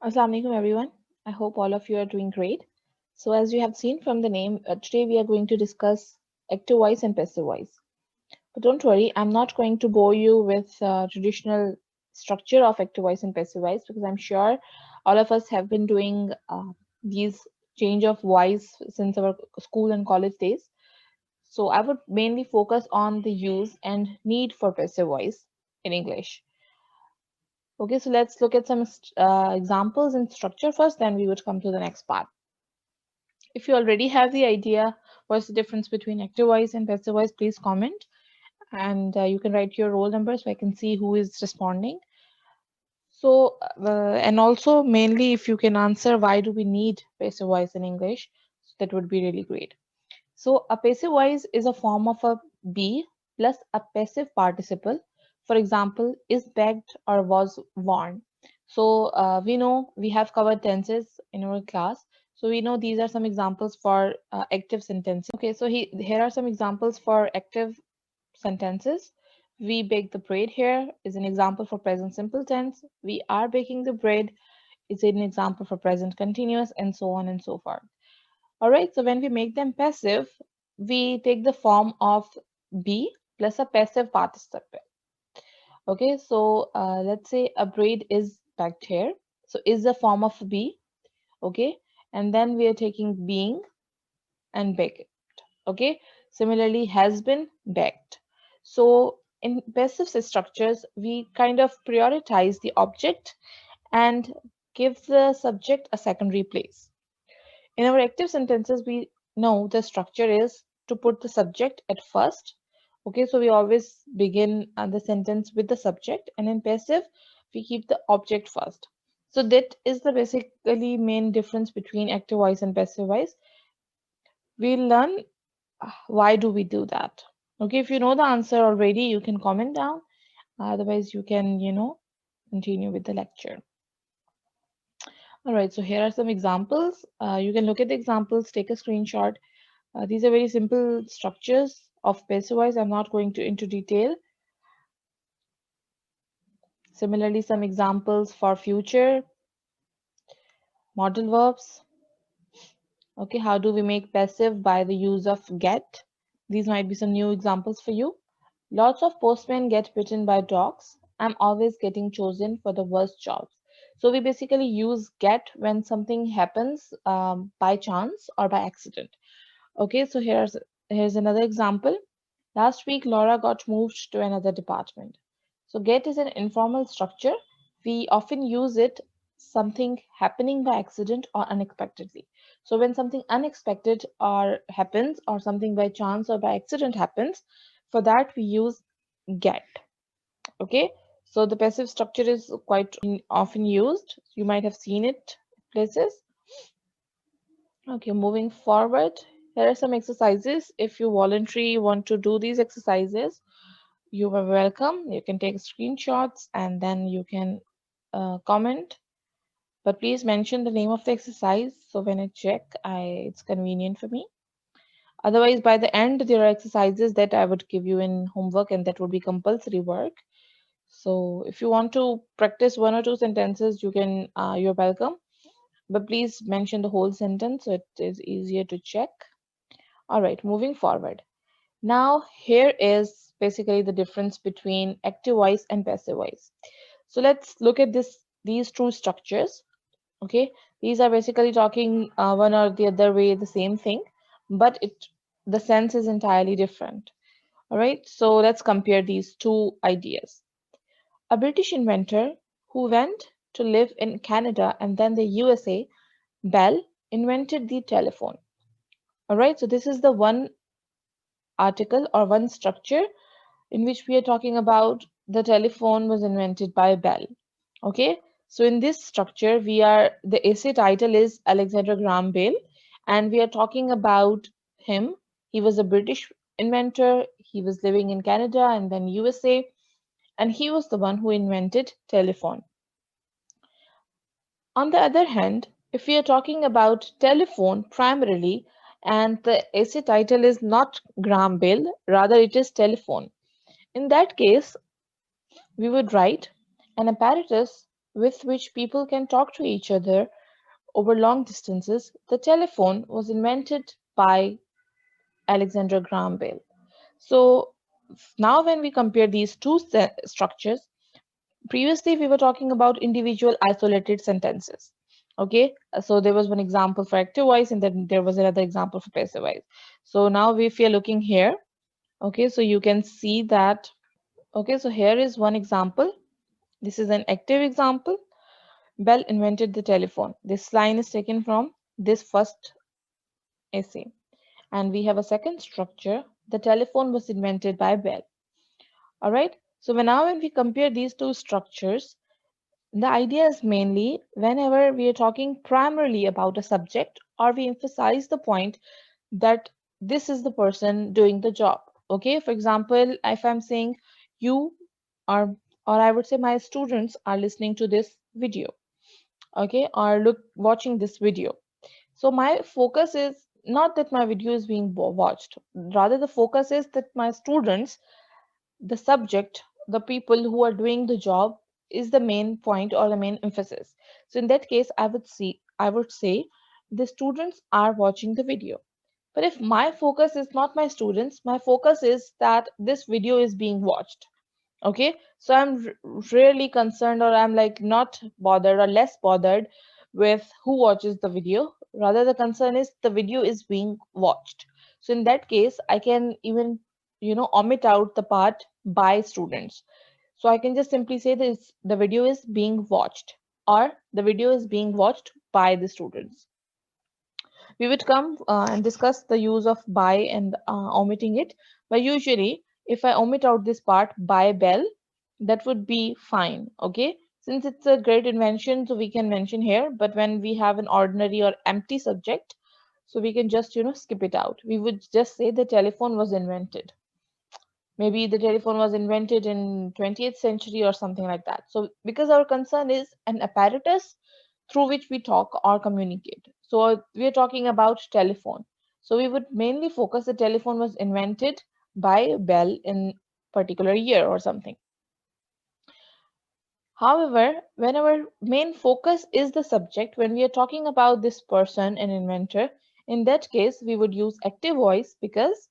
Assalamu alaikum everyone. I hope all of you are doing great. So as you have seen from the name, today we are going to discuss active voice and passive voice. But don't worry, I'm not going to bore you with traditional structure of active voice and passive voice because I'm sure all of us have been doing these change of voice since our school and college days. So I would mainly focus on the use and need for passive voice in English. Okay, so let's look at some examples in structure first, then we would come to the next part. If you already have the idea what's the difference between active voice and passive voice, please comment and you can write your roll number so I can see who is responding. So, and also mainly if you can answer why do we need passive voice in English, that would be really great. So, a passive voice is a form of a be plus a passive participle. For example, is begged or was warned. So, we know we have covered tenses in our class. So, we know these are some examples for active sentences. Okay, so here are some examples for active sentences. We bake the bread here is an example for present simple tense. We are baking the bread is an example for present continuous, and so on and so forth. All right, so when we make them passive, we take the form of be plus a passive participle. Okay, so let's say a braid is backed here. So is the form of be, okay? And then we are taking being and baked, okay? Similarly, has been baked. So in passive structures, we kind of prioritize the object and give the subject a secondary place. In our active sentences, we know the structure is to put the subject at first. Okay, so we always begin the sentence with the subject, and in passive, we keep the object first. So that is the basically main difference between active voice and passive voice. We'll learn why do we do that. Okay, if you know the answer already, you can comment down. Otherwise, you can, continue with the lecture. All right, so here are some examples. You can look at the examples, take a screenshot. These are very simple structures of passive voice. I'm not going to into detail. Similarly, some examples for future, modal verbs. Okay, how do we make passive by the use of get? These might be some new examples for you. Lots of postmen get bitten by dogs. I'm always getting chosen for the worst jobs. So we basically use get when something happens by chance or by accident. Okay, so here's another example. Last week, Laura got moved to another department. So get is an informal structure. We often use it something happening by accident or unexpectedly. So when something unexpected or happens or something by chance or by accident happens, for that we use get. Okay, so the passive structure is quite often used. You might have seen it places. Okay, moving forward, here are some exercises. If you voluntarily want to do these exercises, you are welcome. You can take screenshots and then you can comment. But please mention the name of the exercise so when I check, it's convenient for me. Otherwise, by the end, there are exercises that I would give you in homework and that would be compulsory work. So if you want to practice one or two sentences, you're welcome. But please mention the whole sentence so it is easier to check. All right, moving forward. Now, here is basically the difference between active voice and passive voice. So let's look at these two structures. Okay, these are basically talking one or the other way the same thing, but the sense is entirely different. All right, so let's compare these two ideas. A British inventor who went to live in Canada and then the USA, Bell, invented the telephone. All right, so this is the one article or one structure in which we are talking about the telephone was invented by Bell. Okay, so in this structure, the essay title is Alexander Graham Bell, and we are talking about him. He was a British inventor, he was living in Canada and then USA, and he was the one who invented telephone. On the other hand, if we are talking about telephone primarily, and the essay title is not Graham Bell, rather it is telephone. In that case, we would write an apparatus with which people can talk to each other over long distances, the telephone was invented by Alexander Graham Bell. So now, when we compare these two structures, previously we were talking about individual isolated sentences. Okay, so there was one example for active voice, and then there was another example for passive voice. So now, if you're looking here, okay, so you can see that. Okay, so here is one example. This is an active example. Bell invented the telephone. This line is taken from this first essay. And we have a second structure. The telephone was invented by Bell. All right. So now when we compare these two structures, the idea is mainly whenever we are talking primarily about a subject or we emphasize the point that this is the person doing the job. Okay. For example, if I'm saying you are, or I would say my students are listening to this video. Okay. Or watching this video. So my focus is not that my video is being watched. Rather, the focus is that my students, the subject, the people who are doing the job is the main point or the main emphasis. So in that case, I would say the students are watching the video. But if my focus is not my students, my focus is that this video is being watched. Okay, so I'm really concerned, or I'm like not bothered or less bothered with who watches the video. Rather, the concern is the video is being watched. So in that case, I can even omit out the part by students. So I can just simply say this: the video is being watched, or the video is being watched by the students. We would come and discuss the use of by and omitting it. But usually, if I omit out this part by Bell, that would be fine. Okay, since it's a great invention, so we can mention here. But when we have an ordinary or empty subject, so we can just skip it out. We would just say the telephone was invented. Maybe the telephone was invented in 20th century or something like that. So because our concern is an apparatus through which we talk or communicate. So we are talking about telephone. So we would mainly focus the telephone was invented by Bell in particular year or something. However, when our main focus is the subject, when we are talking about this person, an inventor, in that case, we would use active voice because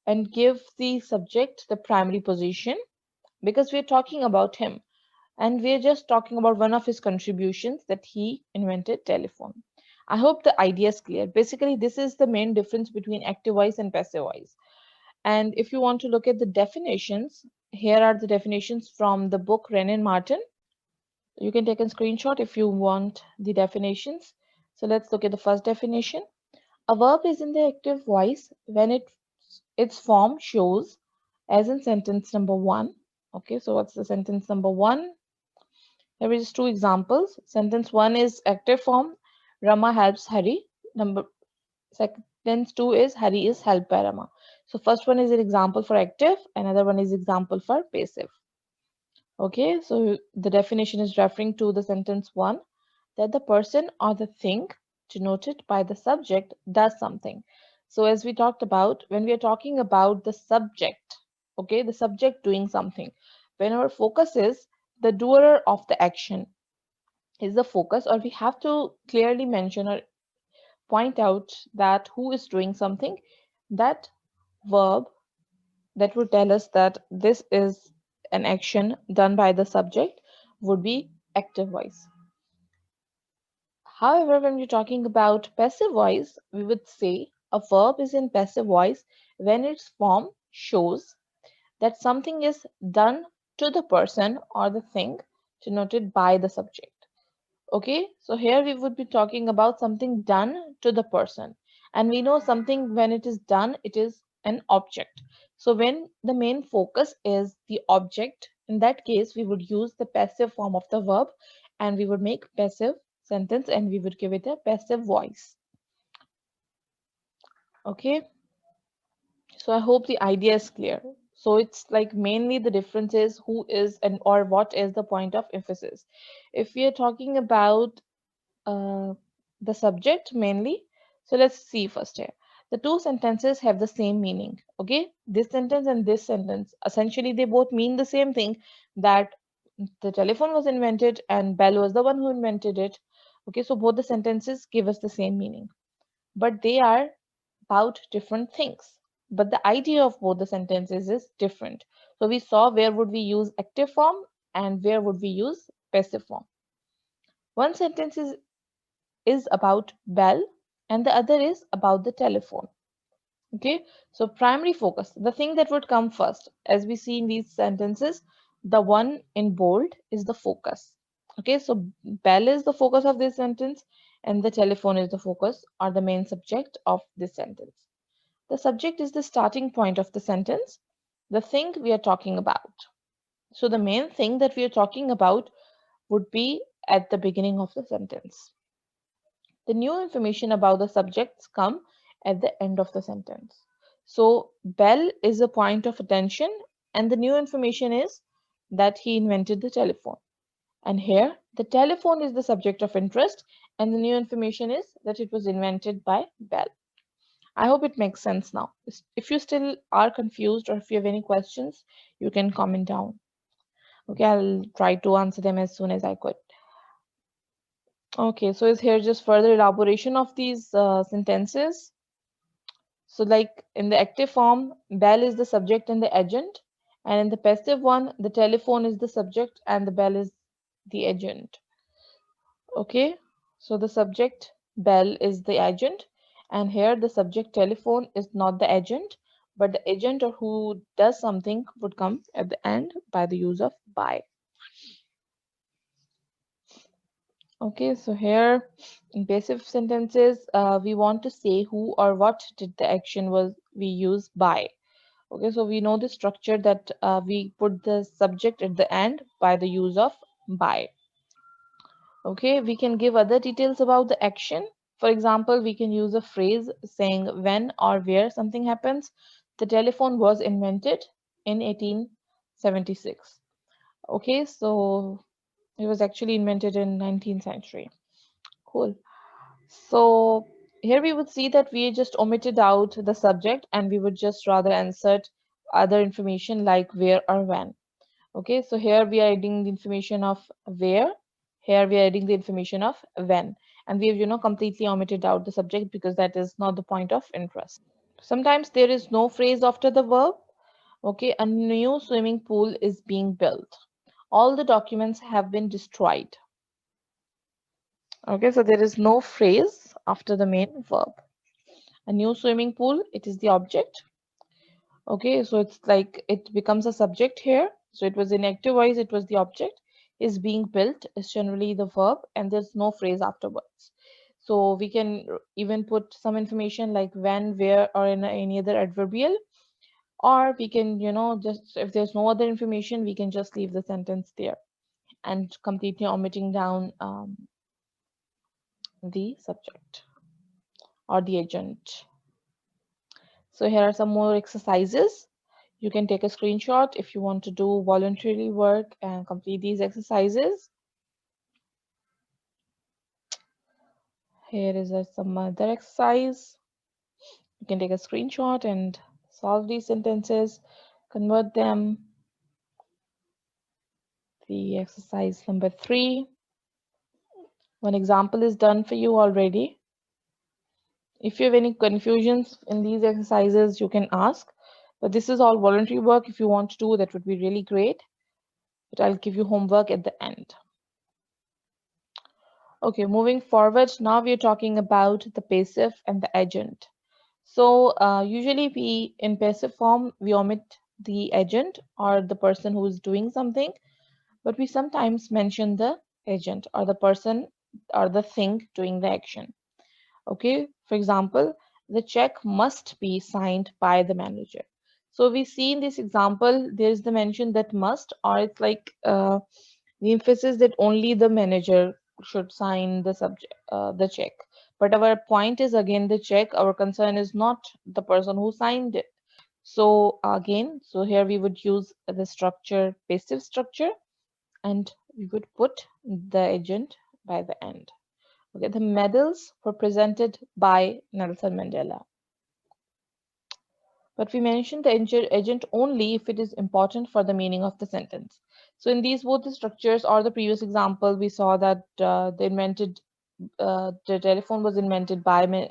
and give the subject the primary position because we're talking about him and we're just talking about one of his contributions that he invented telephone. I hope the idea is clear. Basically, this is the main difference between active voice and passive voice. And if you want to look at the definitions, here are the definitions from the book Renan Martin. You can take a screenshot if you want the definitions. So let's look at the first definition. A verb is in the active voice when its form shows, as in sentence number 1. Okay, so what's the sentence number 1? There is two examples. Sentence 1 is active form. Rama helps Hari. Sentence 2 is Hari is helped by Rama. So first one is an example for active. Another one is example for passive. Okay, so the definition is referring to the sentence 1 that the person or the thing denoted by the subject does something. So as we talked about, when we are talking about the subject, okay, the subject doing something, when our focus is the doer of the action is the focus, or we have to clearly mention or point out that who is doing something, that verb that would tell us that this is an action done by the subject would be active voice. However, when we're talking about passive voice, we would say a verb is in passive voice when its form shows that something is done to the person or the thing denoted by the subject. Okay, so here we would be talking about something done to the person. And we know something when it is done, it is an object. So when the main focus is the object, in that case, we would use the passive form of the verb and we would make passive sentence and we would give it a passive voice. Okay, so I hope the idea is clear. So it's like mainly the difference is who is and or what is the point of emphasis. If we are talking about uh, the subject mainly. So let's see first here. The two sentences have the same meaning. Okay, this sentence and this sentence essentially they both mean the same thing, that the telephone was invented and Bell was the one who invented it. Okay, so both the sentences give us the same meaning, but they are about different things. But the idea of both the sentences is different. So we saw where would we use active form and where would we use passive form. One sentence is about Bell and the other is about the telephone. Okay, so primary focus, the thing that would come first, as we see in these sentences, the one in bold is the focus. Okay, so Bell is the focus of this sentence and the telephone is the focus or the main subject of this sentence. The subject is the starting point of the sentence, the thing we are talking about. So the main thing that we are talking about would be at the beginning of the sentence. The new information about the subjects come at the end of the sentence. So Bell is a point of attention and the new information is that he invented the telephone. And here the telephone is the subject of interest and the new information is that it was invented by Bell. I hope it makes sense now. If you still are confused or if you have any questions, you can comment down. Okay, I'll try to answer them as soon as I could. Okay, so is here just further elaboration of these sentences. So like in the active form, Bell is the subject and the agent, and in the passive one, the telephone is the subject and the Bell is the agent. Okay, so the subject Bell is the agent, and here the subject telephone is not the agent, but the agent or who does something would come at the end by the use of by. Okay, so here in passive sentences, we want to say who or what did the action was we use by. Okay, so we know the structure that we put the subject at the end by the use of by. Okay, we can give other details about the action. For example, we can use a phrase saying when or where something happens. The telephone was invented in 1876. Okay, so it was actually invented in 19th century. Cool. So here we would see that we just omitted out the subject and we would just rather insert other information like where or when. Okay, so here we are adding the information of where, here we are adding the information of when, and we have, completely omitted out the subject because that is not the point of interest. Sometimes there is no phrase after the verb. Okay, a new swimming pool is being built. All the documents have been destroyed. Okay, so there is no phrase after the main verb. A new swimming pool, it is the object. Okay, so it's like it becomes a subject here. So it was in active voice, it was the object. Is being built is generally the verb, and there's no phrase afterwards. So we can even put some information like when, where, or in any other adverbial, or we can, just if there's no other information, we can just leave the sentence there and completely omitting down the subject or the agent. So here are some more exercises. You can take a screenshot if you want to do voluntary work and complete these exercises. Here is some other exercise. You can take a screenshot and solve these sentences, convert them. The exercise number 3. One example is done for you already. If you have any confusions in these exercises, you can ask. But this is all voluntary work. If you want to do, that would be really great. But I'll give you homework at the end. Okay, moving forward, now we're talking about the passive and the agent. So usually in passive form, we omit the agent or the person who is doing something, but we sometimes mention the agent or the person or the thing doing the action. Okay, for example, the check must be signed by the manager. So we see in this example, there is the mention that must, or it's like the emphasis that only the manager should sign the check. But our point is again the check. Our concern is not the person who signed it. So again, so here we would use the structure, passive structure, and we would put the agent by the end. Okay, the medals were presented by Nelson Mandela. but we mention the agent only if it is important for the meaning of the sentence. So in these both the structures or the previous example, we saw that the telephone was invented by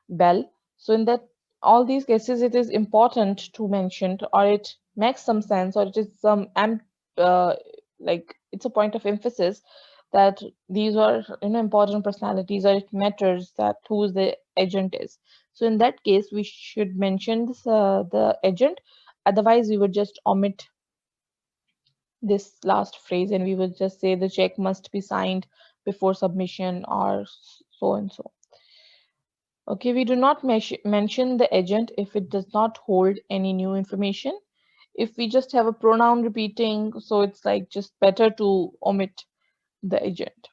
Bell. So in that all these cases, it is important to mention, or it makes some sense, or it is some uh, like it's a point of emphasis that these are important personalities, or it matters that who the agent is. So in that case, we should mention the agent. Otherwise, we would just omit this last phrase, and we would just say the check must be signed before submission, or so and so. Okay, we do not mention the agent if it does not hold any new information. If we just have a pronoun repeating, so it's like just better to omit the agent.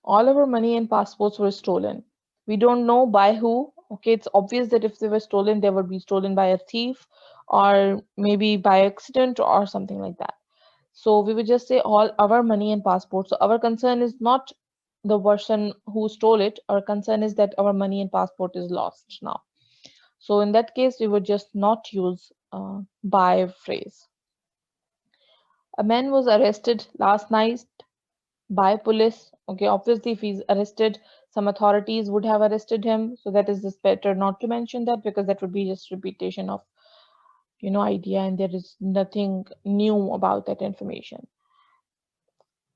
All our money and passports were stolen. We don't know by who. Okay, it's obvious that if they were stolen, they would be stolen by a thief, or maybe by accident or something like that. So we would just say all our money and passport. So our concern is not the person who stole it. Our concern is that our money and passport is lost now. So in that case, we would just not use by phrase. A man was arrested last night by police. Okay, obviously, if he's arrested, some authorities would have arrested him. So that is just better not to mention that, because that would be just repetition of idea, and there is nothing new about that information.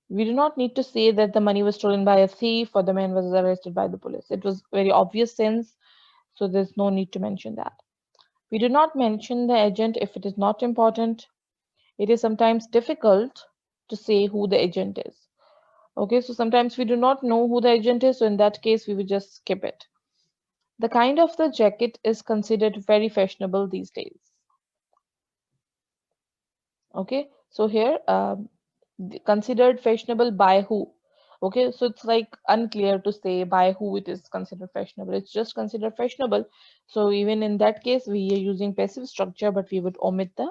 We do not need to say that the money was stolen by a thief or the man was arrested by the police. It was very obvious sense, so there's no need to mention that. We do not mention the agent if it is not important. It is sometimes difficult to say who the agent is. Okay, so sometimes we do not know who the agent is, so in that case, we would just skip it. The kind of the jacket is considered very fashionable these days. Okay, so here considered fashionable by who? Okay, so it's like unclear to say by who it is considered fashionable. It's just considered fashionable. So even in that case, we are using passive structure, but we would omit the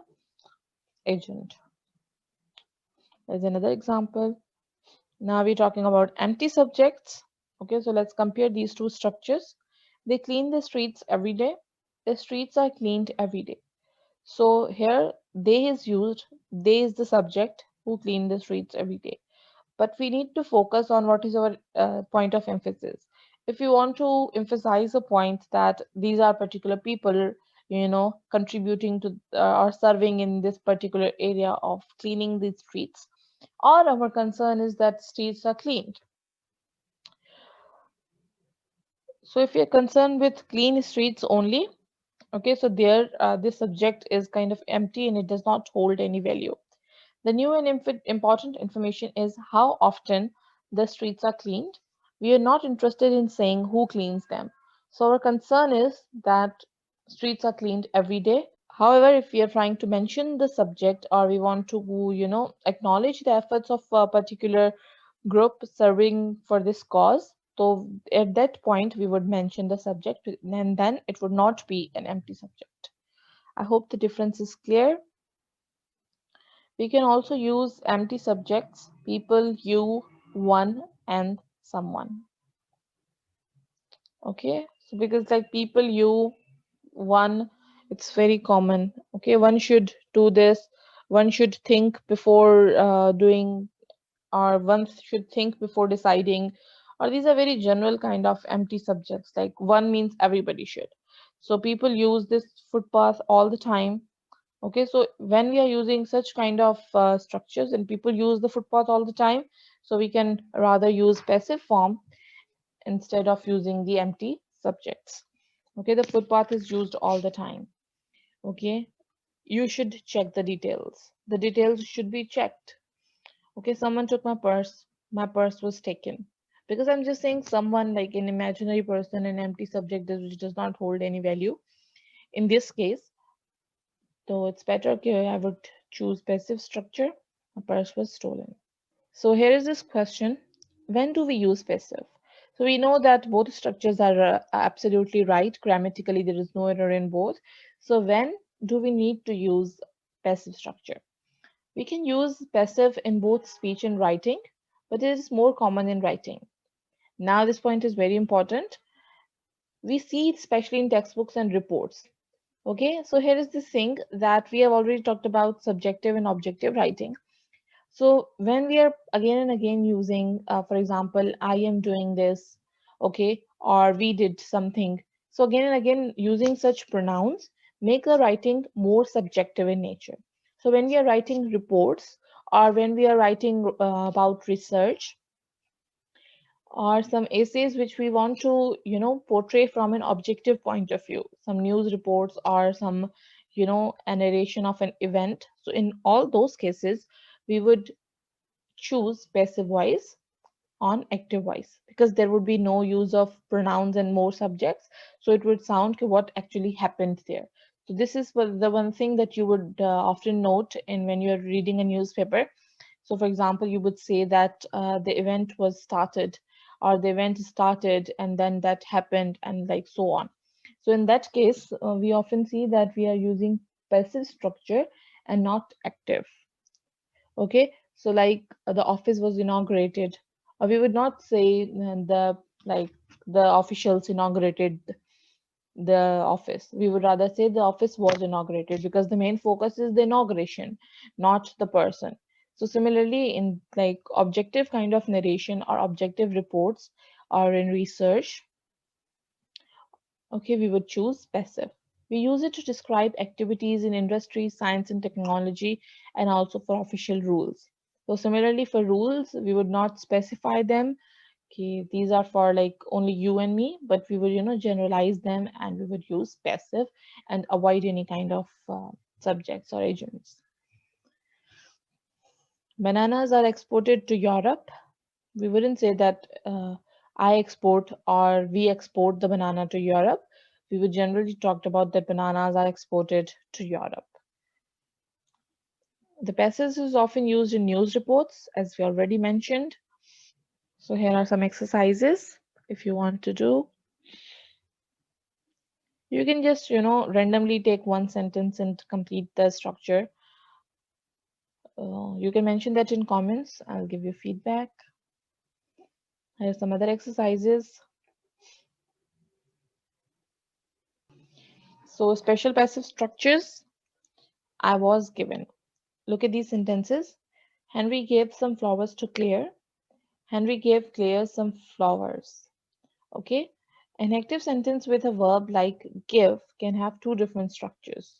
agent. There's another example. Now we're talking about empty subjects. Okay, so let's compare these two structures. They clean the streets every day. The streets are cleaned every day. So here they is used. They is the subject who clean the streets every day. But we need to focus on what is our point of emphasis. If you want to emphasize a point that these are particular people, contributing to or serving in this particular area of cleaning the streets, or our concern is that streets are cleaned. So if you're concerned with clean streets only, okay, so there this subject is kind of empty and it does not hold any value. The new and important information is how often the streets are cleaned. We are not interested in saying who cleans them. So our concern is that streets are cleaned every day. However, if we are trying to mention the subject, or we want to, acknowledge the efforts of a particular group serving for this cause, so at that point we would mention the subject, and then it would not be an empty subject. I hope the difference is clear. We can also use empty subjects, people, you, one, and someone. Okay, so because like people, you, one, it's very common. Okay, one should do this, one should think before doing, or one should think before deciding, or these are very general kind of empty subjects. Like one means everybody should. So people use this footpath all the time. Okay, so when we are using such kind of structures and people use the footpath all the time, so we can rather use passive form instead of using the empty subjects. Okay, the footpath is used all the time. Okay, you should check the details. The details should be checked. Okay, someone took my purse was taken. Because I'm just saying someone, like an imaginary person, an empty subject which does not hold any value. In this case, so it's better, okay, I would choose passive structure. A purse was stolen. So here is this question. When do we use passive? So we know that both structures are absolutely right. Grammatically, there is no error in both. So when do we need to use passive structure? We can use passive in both speech and writing, but it is more common in writing. Now, this point is very important. We see it especially in textbooks and reports. Okay, so here is this thing that we have already talked about subjective and objective writing. So when we are again and again using, for example, I am doing this, okay, or we did something. So again and again using such pronouns make the writing more subjective in nature. So when we are writing reports or when we are writing about research or some essays which we want to, portray from an objective point of view, some news reports or some, a narration of an event. So in all those cases, we would choose passive voice on active voice because there would be no use of pronouns and more subjects. So it would sound what actually happened there. So this is the one thing that you would often note in when you're reading a newspaper. So for example, you would say that the event was started or the event started and then that happened and like so on. So in that case, we often see that we are using passive structure and not active. Okay, so like the office was inaugurated, or we would not say the like the officials inaugurated the office. We would rather say the office was inaugurated because the main focus is the inauguration, not the person. So similarly, in like objective kind of narration or objective reports or in research, okay, we would choose passive. We use it to describe activities in industry, science and technology, and also for official rules. So similarly for rules, we would not specify them. Okay, these are for like only you and me, but we would, generalize them and we would use passive and avoid any kind of subjects or agents. Bananas are exported to Europe. We wouldn't say that I export or we export the banana to Europe. We would generally talk about that bananas are exported to Europe. The passage is often used in news reports, as we already mentioned. So here are some exercises if you want to do. You can just, randomly take one sentence and complete the structure. You can mention that in comments. I'll give you feedback. Here's some other exercises. So special passive structures I was given. Look at these sentences. Henry gave some flowers to Claire. Henry gave Claire some flowers. Okay? An active sentence with a verb like give can have two different structures.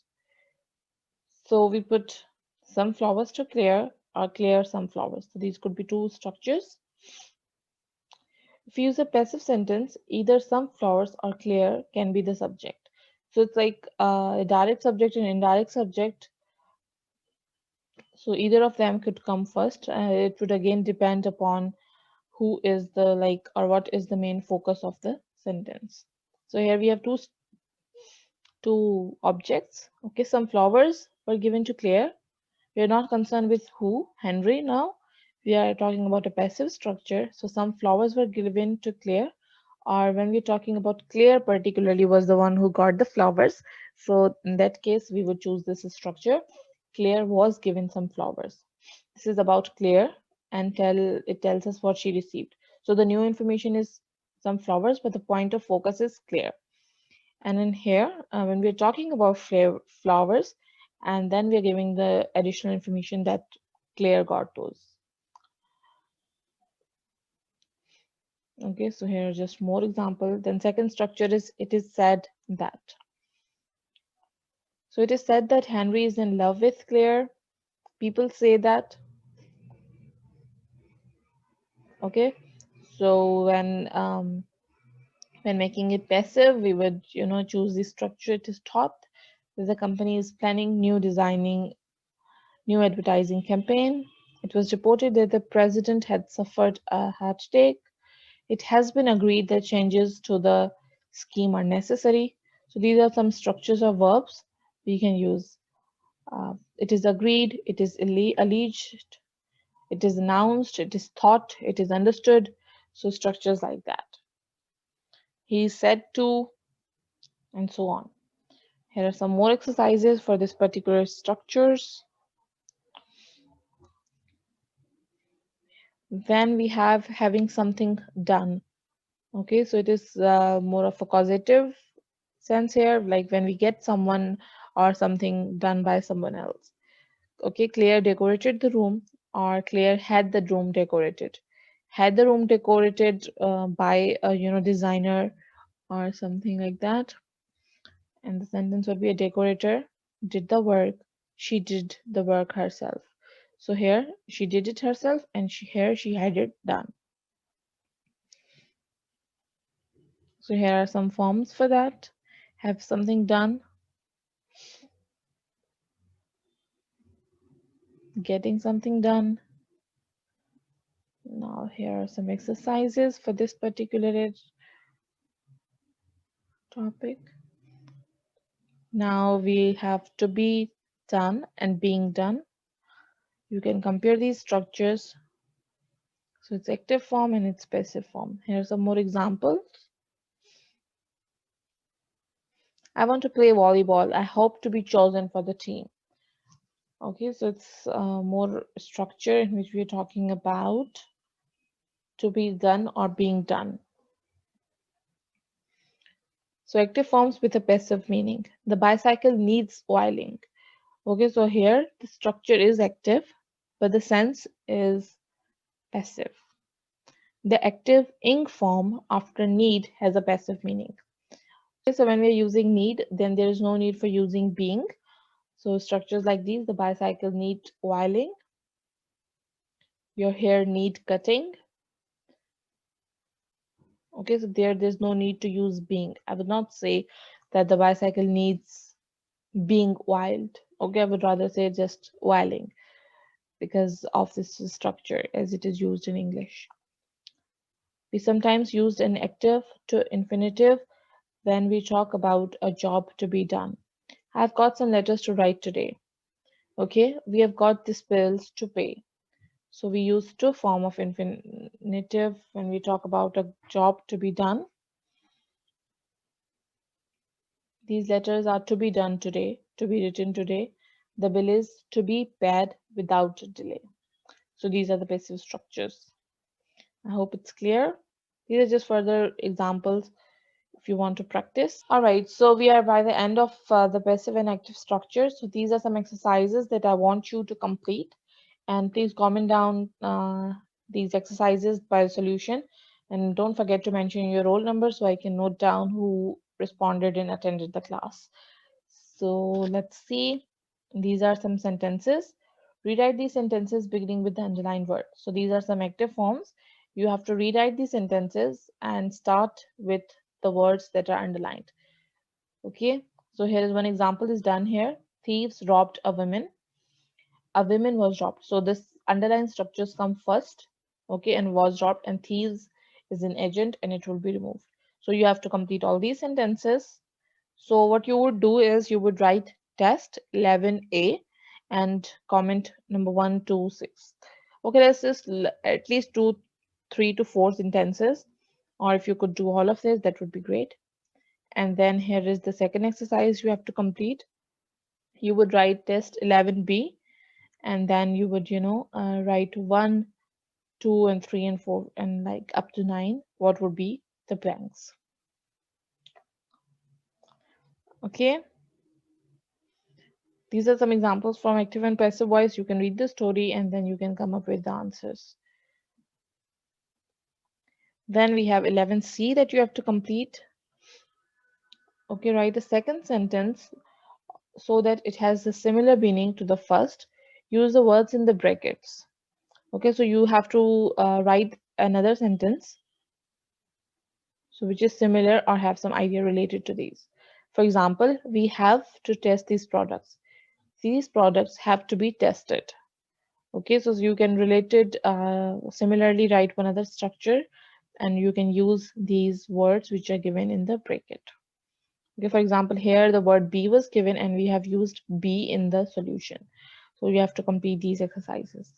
So we put some flowers to Claire or Claire some flowers. So these could be two structures. If you use a passive sentence, either some flowers or Claire can be the subject. So it's like a direct subject and indirect subject. So either of them could come first. It would again depend upon who is the like or what is the main focus of the sentence. So here we have two objects. Okay, some flowers were given to Claire. We are not concerned with who, Henry now. We are talking about a passive structure. So some flowers were given to Claire, or when we're talking about Claire particularly was the one who got the flowers. So in that case, we would choose this structure. Claire was given some flowers. This is about Claire and it tells us what she received. So the new information is some flowers, but the point of focus is Claire. And in here, when we're talking about flowers, and then we're giving the additional information that Claire got those. Okay, so here are just more example. Then second structure is it is said that. So it is said that Henry is in love with Claire. People say that. Okay, so when making it passive, we would choose the structure. It is thought that the company is planning new advertising campaign. It was reported that the president had suffered a heart attack. It has been agreed that changes to the scheme are necessary. So these are some structures of verbs we can use. It is agreed, it is alleged, it is announced, it is thought, it is understood. So structures like that. He is said to, and so on. Here are some more exercises for this particular structures. When we have having something done. Okay, so it is more of a causative sense here, like when we get someone or something done by someone else. Okay, Claire decorated the room, or Claire had the room decorated. Had the room decorated by a designer or something like that. And the sentence would be, a decorator did the work. She did the work herself. So here she did it herself, and here she had it done. So here are some forms for that. Have something done, getting something done. Now here are some exercises for this particular topic. Now we have to be done and being done. You can compare these structures. So it's active form and it's passive form. Here are some more examples. I want to play volleyball. I hope to be chosen for the team. Okay, so it's more structure in which we are talking about to be done or being done. So active forms with a passive meaning. The bicycle needs oiling. Okay, so here the structure is active, but the sense is passive. The active ing form after need has a passive meaning. Okay, so when we're using need, then there is no need for using being. So structures like these, the bicycle need oiling, your hair need cutting. Okay, so there's no need to use being. I would not say that the bicycle needs being oiled. Okay, I would rather say just oiling because of this structure as it is used in English. We sometimes use an active to infinitive when we talk about a job to be done. I've got some letters to write today. Okay, we have got these bills to pay. So we use to form of infinitive when we talk about a job to be done. These letters are to be done today, to be written today. The bill is to be paid without delay. So these are the passive structures. I hope it's clear. These are just further examples if you want to practice. All right, so we are by the end of the passive and active structures. So these are some exercises that I want you to complete. And please comment down these exercises by solution. And don't forget to mention your roll number so I can note down who responded and attended the class. So let's see. These are some sentences. Rewrite these sentences beginning with the underlined word. So these are some active forms. You have to rewrite these sentences and start with the words that are underlined. Okay, so here is one example is done here. Thieves robbed a woman. A woman was robbed. So this underlined structures come first. Okay, and was robbed, and thieves is an agent and it will be removed. So you have to complete all these sentences. So what you would do is you would write test 11A and comment number 1 to 6. Okay, let's just at least do 3 to 4 sentences, or if you could do all of this, that would be great. And then here is the second exercise you have to complete. You would write test 11B, and then you would write 1, 2, and 3 and 4 and like up to 9. What would be the blanks? Okay. These are some examples from active and passive voice. You can read the story and then you can come up with the answers. Then we have 11C that you have to complete. Okay, write the second sentence so that it has a similar meaning to the first. Use the words in the brackets. Okay, so you have to write another sentence so which is similar or have some idea related to these. For example, we have to test these products. These products have to be tested. Okay, so you can relate it similarly, write one other structure and you can use these words which are given in the bracket. Okay, for example, here the word be was given and we have used be in the solution. So you have to complete these exercises.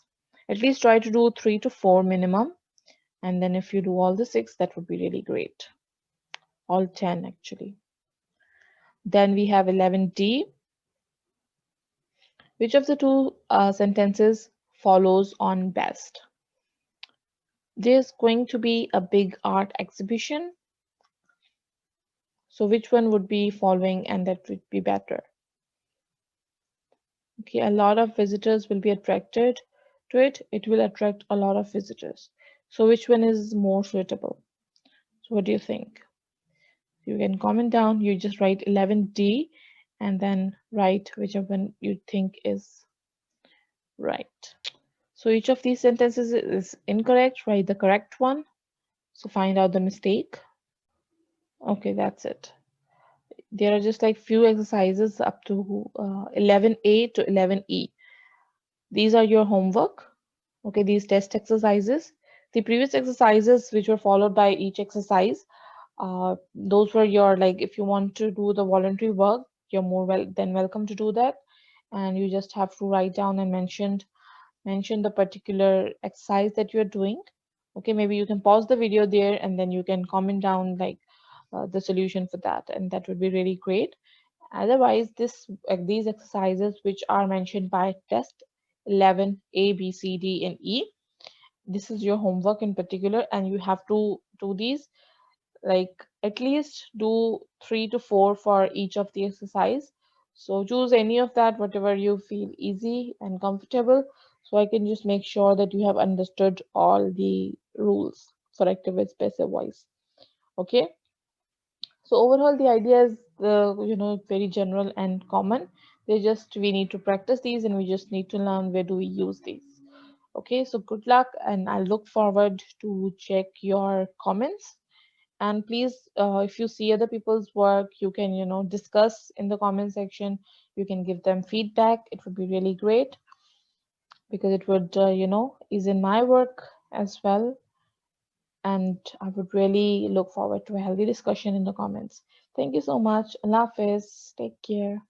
At least try to do 3 to 4 minimum. And then if you do all the 6, that would be really great. All 10 actually. Then we have 11D. Which of the two sentences follows on best? There's going to be a big art exhibition. So which one would be following and that would be better? Okay, a lot of visitors will be attracted to it. It will attract a lot of visitors. So which one is more suitable? So what do you think? You can comment down. You just write 11D and then write whichever one you think is right. So each of these sentences is incorrect. Write the correct one. So find out the mistake. Okay, that's it. There are just like few exercises up to 11A to 11E. These are your homework. Okay, these test exercises. The previous exercises which were followed by each exercise, those were your, like, if you want to do the voluntary work, you're more than welcome to do that. And you just have to write down and mention the particular exercise that you're doing. Okay, maybe you can pause the video there and then you can comment down like the solution for that, and that would be really great. Otherwise, these exercises which are mentioned by test 11 A, B, C, D, and E, this is your homework in particular, and you have to do these, like, at least do 3 to 4 for each of the exercise. So choose any of that, whatever you feel easy and comfortable, so I can just make sure that you have understood all the rules for active voice, passive voice. Okay. So overall, the idea is very general and common. They just we need to practice these, and we just need to learn where do we use these. Okay, so good luck, and I look forward to check your comments. And please, if you see other people's work, you can discuss in the comment section. You can give them feedback. It would be really great because it would ease in my work as well, and I would really look forward to a healthy discussion in the comments. Thank you so much. Allah Hafiz. Take care.